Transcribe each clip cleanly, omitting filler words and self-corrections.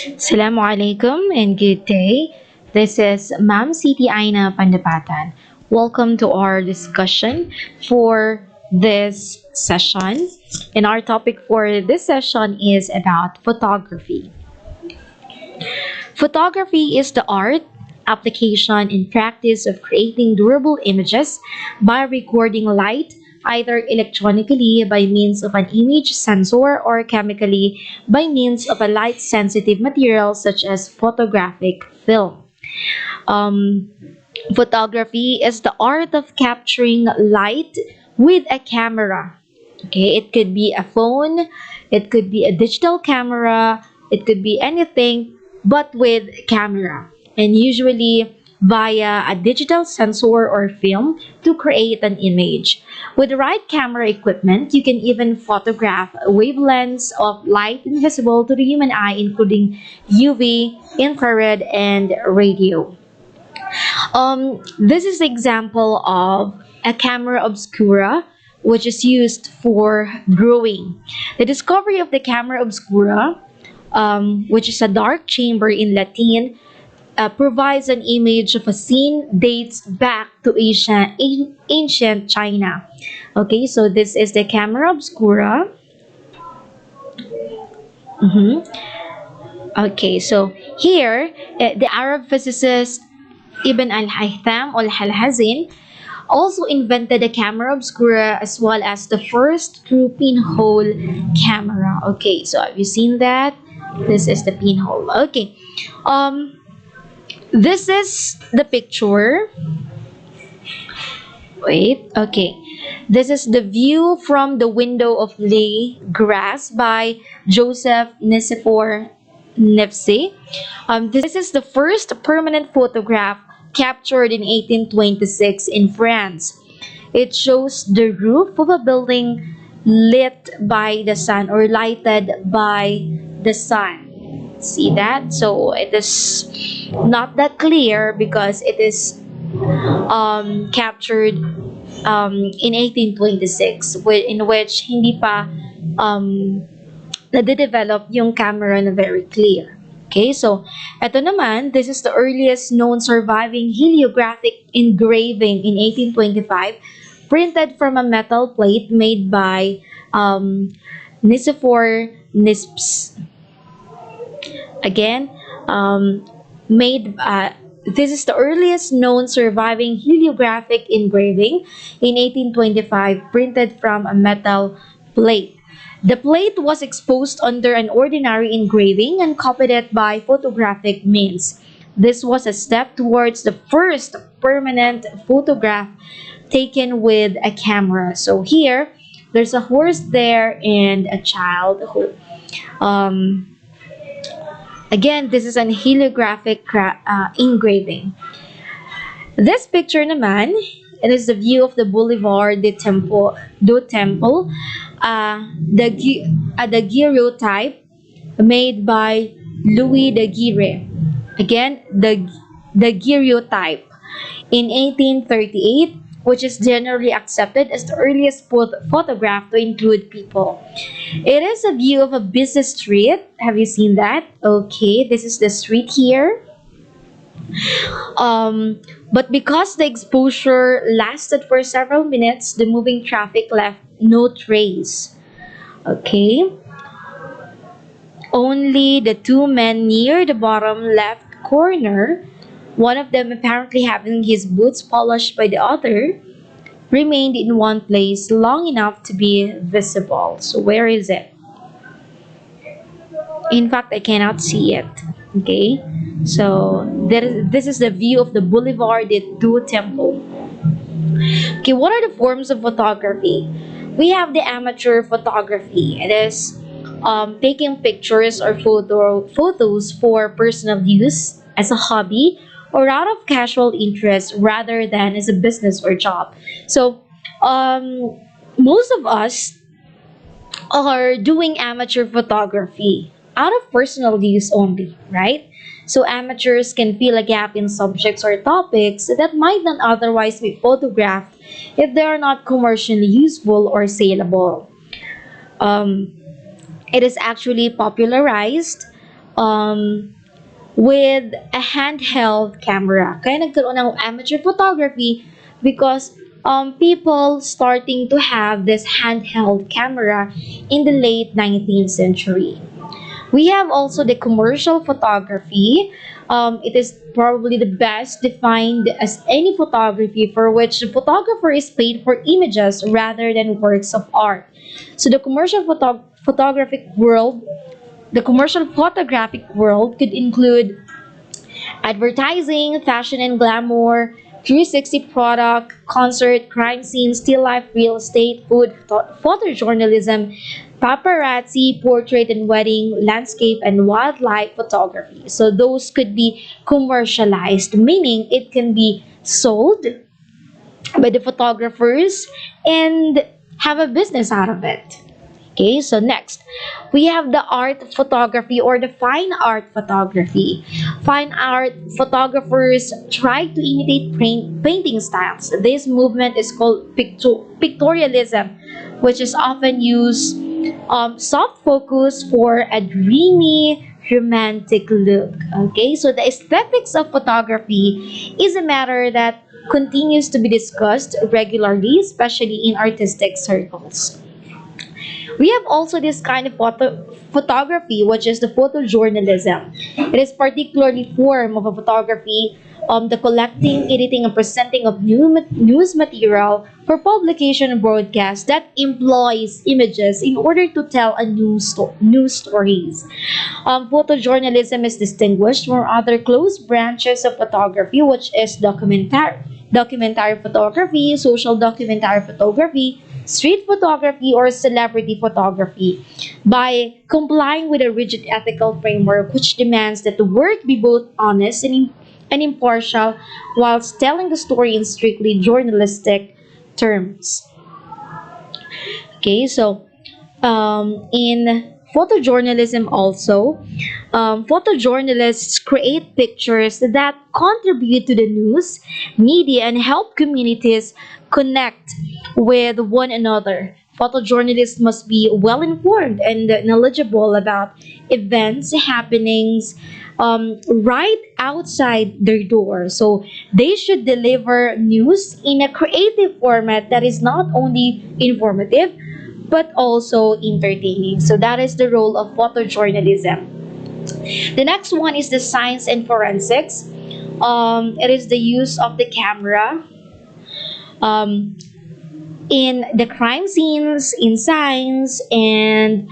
Assalamu alaikum and good day. This is Ma'am Siti Aina Pandapatan. Welcome to our discussion for this session. And our topic for this session is about photography. Photography is the art, application, and practice of creating durable images by recording light either electronically by means of an image sensor or chemically by means of a light sensitive material such as photographic film. Um, Photography is the art of capturing light with a camera. Okay, it could be a phone, it could be a digital camera, it could be anything but with camera. And usually via a digital sensor or film to create an image. With the right camera equipment, you can even photograph wavelengths of light invisible to the human eye, including UV, infrared, and radio. This is the example of a camera obscura, which is used for drawing. The discovery of the camera obscura, which is a dark chamber in Latin, provides an image of a scene dates back to ancient China. Okay, so this is the camera obscura. Mhm. Okay, so here, the Arab physicist Ibn al-Haytham al-Halhazin also invented the camera obscura as well as the first true pinhole camera. Okay, so have you seen that? This is the pinhole. Okay. Um, this is the picture. Wait, okay. This is the view from the window of Les Grasse by Joseph Nicephore Nefse. This is the first permanent photograph captured in 1826 in France. It shows the roof of a building lit by the sun or lighted by the sun. See that? So it is not that clear because it is captured in 1826 in which hindi pa um, nade-develop yung camera na very clear. Okay, so eto naman, this is the earliest known surviving heliographic engraving in 1825, printed from a metal plate made by Nicephore Nispes. Again, made this is the earliest known surviving heliographic engraving in 1825, printed from a metal plate. The plate was exposed under an ordinary engraving and copied it by photographic means. This was a step towards the first permanent photograph taken with a camera. So here, there's a horse there and a child who, um, again, this is an heliographic engraving. This picture naman, it is the view of the Boulevard du Temple, the daguerreotype made by Louis Daguerre. Again, the daguerreotype in 1838, which is generally accepted as the earliest photograph to include people. It is a view of a busy street. Have you seen that? Okay, this is the street here. Um, but because the exposure lasted for several minutes, the moving traffic left no trace. Okay, only the two men near the bottom left corner, one of them apparently having his boots polished by the other, remained in one place long enough to be visible. So where is it? In fact, I cannot see it. Okay, so this is the view of the Boulevard du Temple. Okay, what are the forms of photography? We have the amateur photography. It is taking pictures or photos for personal use as a hobby or out of casual interest rather than as a business or job. So, most of us are doing amateur photography out of personal use only, right? So amateurs can fill a gap in subjects or topics that might not otherwise be photographed if they are not commercially useful or saleable. Um, it is actually popularized um, with a handheld camera. Kaya nagkaroon ng amateur photography because people starting to have this handheld camera in the late 19th century. We have also the commercial photography. It is probably the best defined as any photography for which the photographer is paid for images rather than works of art. So the commercial photographic world could include advertising, fashion and glamour, 360 product, concert, crime scene, still life, real estate, food, photojournalism, paparazzi, portrait and wedding, landscape, and wildlife photography. So those could be commercialized, meaning it can be sold by the photographers and have a business out of it. Okay, so next, we have the art photography or the fine art photography. Fine art photographers try to imitate painting styles. This movement is called pictorialism, which is often used soft focus for a dreamy, romantic look. Okay, so the aesthetics of photography is a matter that continues to be discussed regularly, especially in artistic circles. We have also this kind of photography, which is the photojournalism. It is particularly form of a photography, the collecting, editing, and presenting of news material for publication and broadcast that employs images in order to tell a news stories. Photojournalism is distinguished from other close branches of photography, which is documentary photography, social documentary photography, street photography, or celebrity photography by complying with a rigid ethical framework which demands that the work be both honest and impartial whilst telling the story in strictly journalistic terms. Okay, so in photojournalism also, photojournalists create pictures that contribute to the news, media, and help communities connect with one another. Photojournalists must be well informed and knowledgeable about events, happenings, right outside their door. So they should deliver news in a creative format that is not only informative but also entertaining. So that is the role of photojournalism. The next one is the science and forensics. It is the use of the camera um, in the crime scenes, in science, and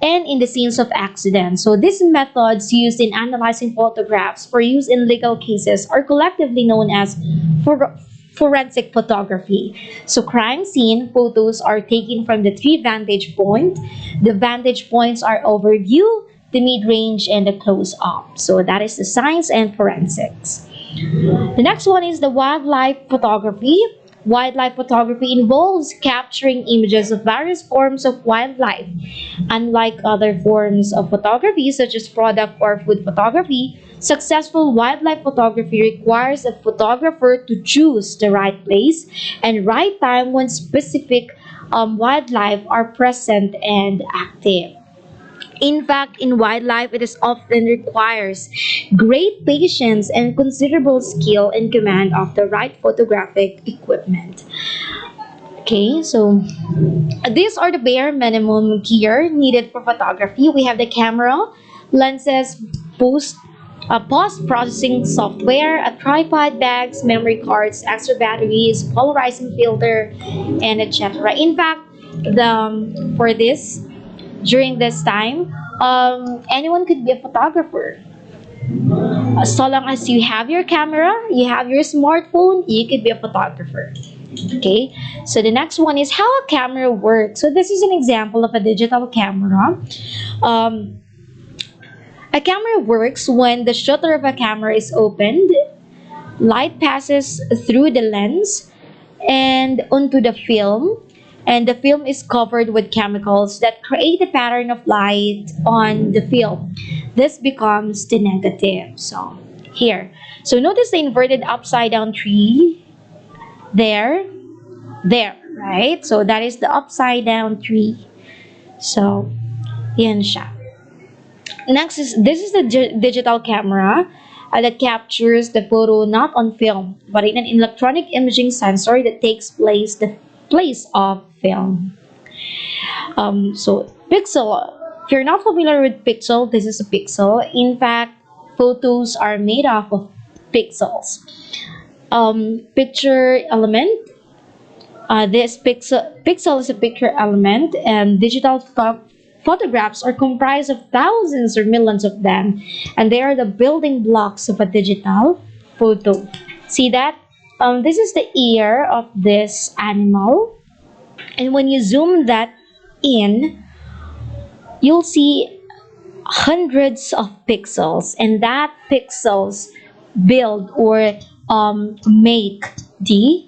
in the scenes of accidents. So these methods used in analyzing photographs for use in legal cases are collectively known as for, forensic photography. So crime scene photos are taken from the three vantage points. The vantage points are overview, the mid-range, and the close-up. So that is the science and forensics. The next one is the wildlife photography. Wildlife photography involves capturing images of various forms of wildlife. Unlike other forms of photography, such as product or food photography, successful wildlife photography requires a photographer to choose the right place and right time when specific wildlife are present and active. In fact, in wildlife, it is often requires great patience and considerable skill in command of the right photographic equipment. Okay, so these are the bare minimum gear needed for photography. We have the camera, lenses, post-processing software, a tripod, bags, memory cards, extra batteries, polarizing filter, and etc. In fact, for this during this time, anyone could be a photographer. So long as you have your camera, you have your smartphone, you could be a photographer. Okay, so the next one is how a camera works. So this is an example of a digital camera. Um, a camera works when the shutter of a camera is opened, light passes through the lens and onto the film, and the film is covered with chemicals that create a pattern of light on the film. This becomes the negative. So here, so notice the inverted upside down tree there, right? So that is the upside down tree. So yan siya. Next is this is the digital camera that captures the photo not on film but in an electronic imaging sensor that takes the place of film. So pixel. If you're not familiar with pixel, this is a pixel. In fact, photos are made up of pixels. Picture element. This pixel is a picture element, and photographs are comprised of thousands or millions of them, and they are the building blocks of a digital photo. See that? This is the ear of this animal, and when you zoom that in, you'll see hundreds of pixels, and that pixels build or make the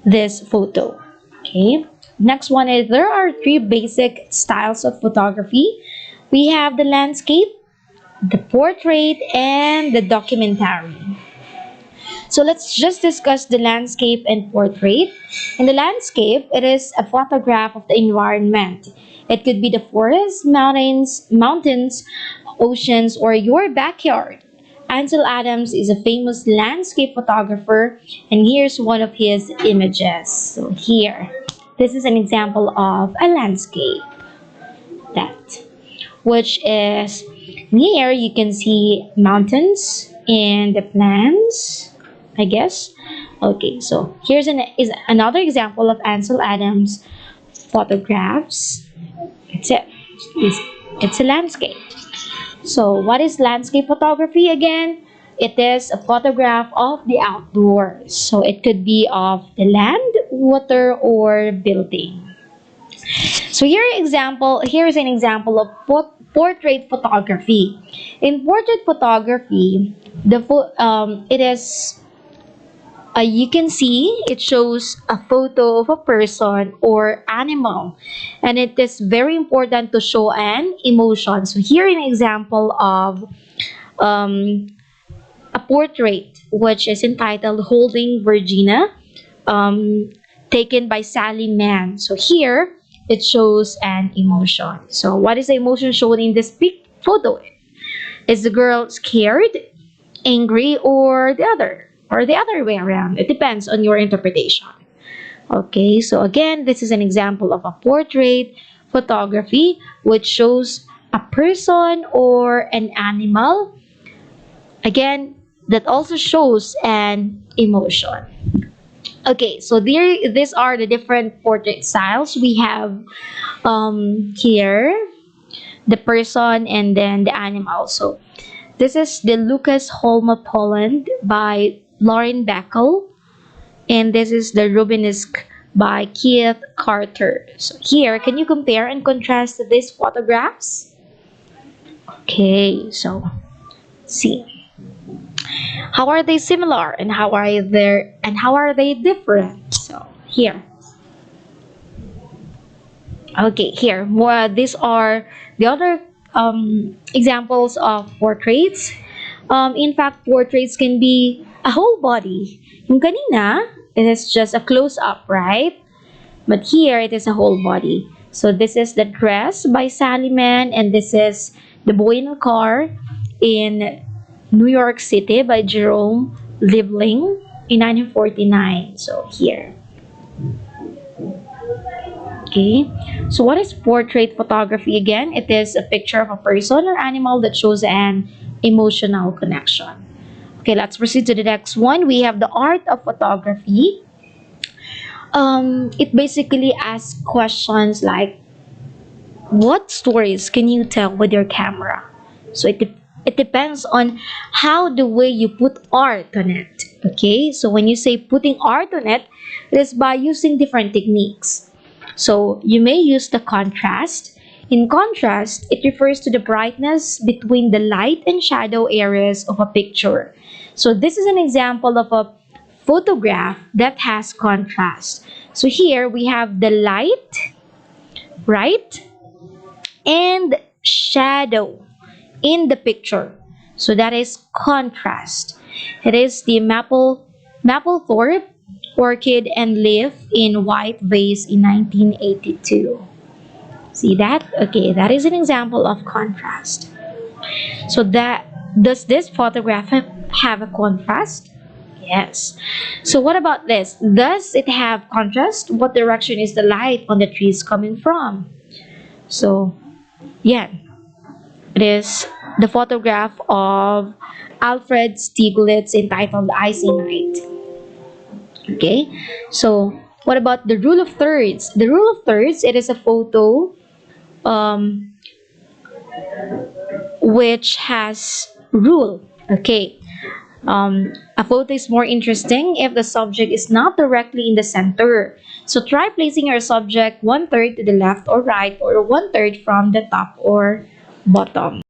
this photo. Okay. Next one is there are three basic styles of photography. We have the landscape, the portrait, and the documentary. So let's just discuss the landscape and portrait. In the landscape, it is a photograph of the environment. It could be the forest, mountains, oceans, or your backyard. Ansel Adams is a famous landscape photographer, and here's one of his images. So here, this is an example of a landscape that, which is here you can see mountains and the plants, I guess. Okay, so here's another example of Ansel Adams photographs. It's it. It's a landscape. So what is landscape photography again? It is a photograph of the outdoors. So it could be of the land, water, or building. So here is an example of portrait photography. In portrait photography, it is you can see it shows a photo of a person or animal, and it is very important to show an emotion. So here an example of um, a portrait which is entitled Holding Virginia, taken by Sally Mann. So here it shows an emotion. So what is the emotion shown in this photo? Is the girl scared, angry, or the other way around? It depends on your interpretation. Okay, so again, this is an example of a portrait photography which shows a person or an animal. Again, that also shows an emotion. Okay, so these are the different portrait styles. We have here the person and then the animal. So this is the Lucas Holma Poland by Lauren Bacall, and this is the Rubenesque by Keith Carter. So here, can you compare and contrast these photographs? Okay, so see. How are they similar and how are they different? So here. Okay, here. These are the other examples of portraits. In fact, portraits can be a whole body. Yung kanina, it is just a close-up, right? But here, it is a whole body. So this is The Dress by Sally Mann, and this is The Boy in the Car in New York City by Jerome Liebling in 1949. So here. Okay, so what is portrait photography again? It is a picture of a person or animal that shows an emotional connection. Okay, let's proceed to the next one. We have the art of photography. It basically asks questions like, what stories can you tell with your camera? So it depends on how the way you put art on it. Okay, so when you say putting art on it, it is by using different techniques. So you may use the contrast. In contrast, it refers to the brightness between the light and shadow areas of a picture. So this is an example of a photograph that has contrast. So here we have the light, right? And shadow in the picture. So that is contrast. It is the Mapplethorpe Orchid and Leaf in white vase in 1982. See that? Okay, that is an example of contrast. So that does this photograph have a contrast? Yes. So what about this? Does it have contrast? What direction is the light on the trees coming from? So yeah, it is the photograph of Alfred Stieglitz entitled Icy Night. Okay, so what about the rule of thirds? The rule of thirds, it is a photo um, which has rule. Okay, a photo is more interesting if the subject is not directly in the center. So try placing your subject one third to the left or right, or one third from the top or bottom.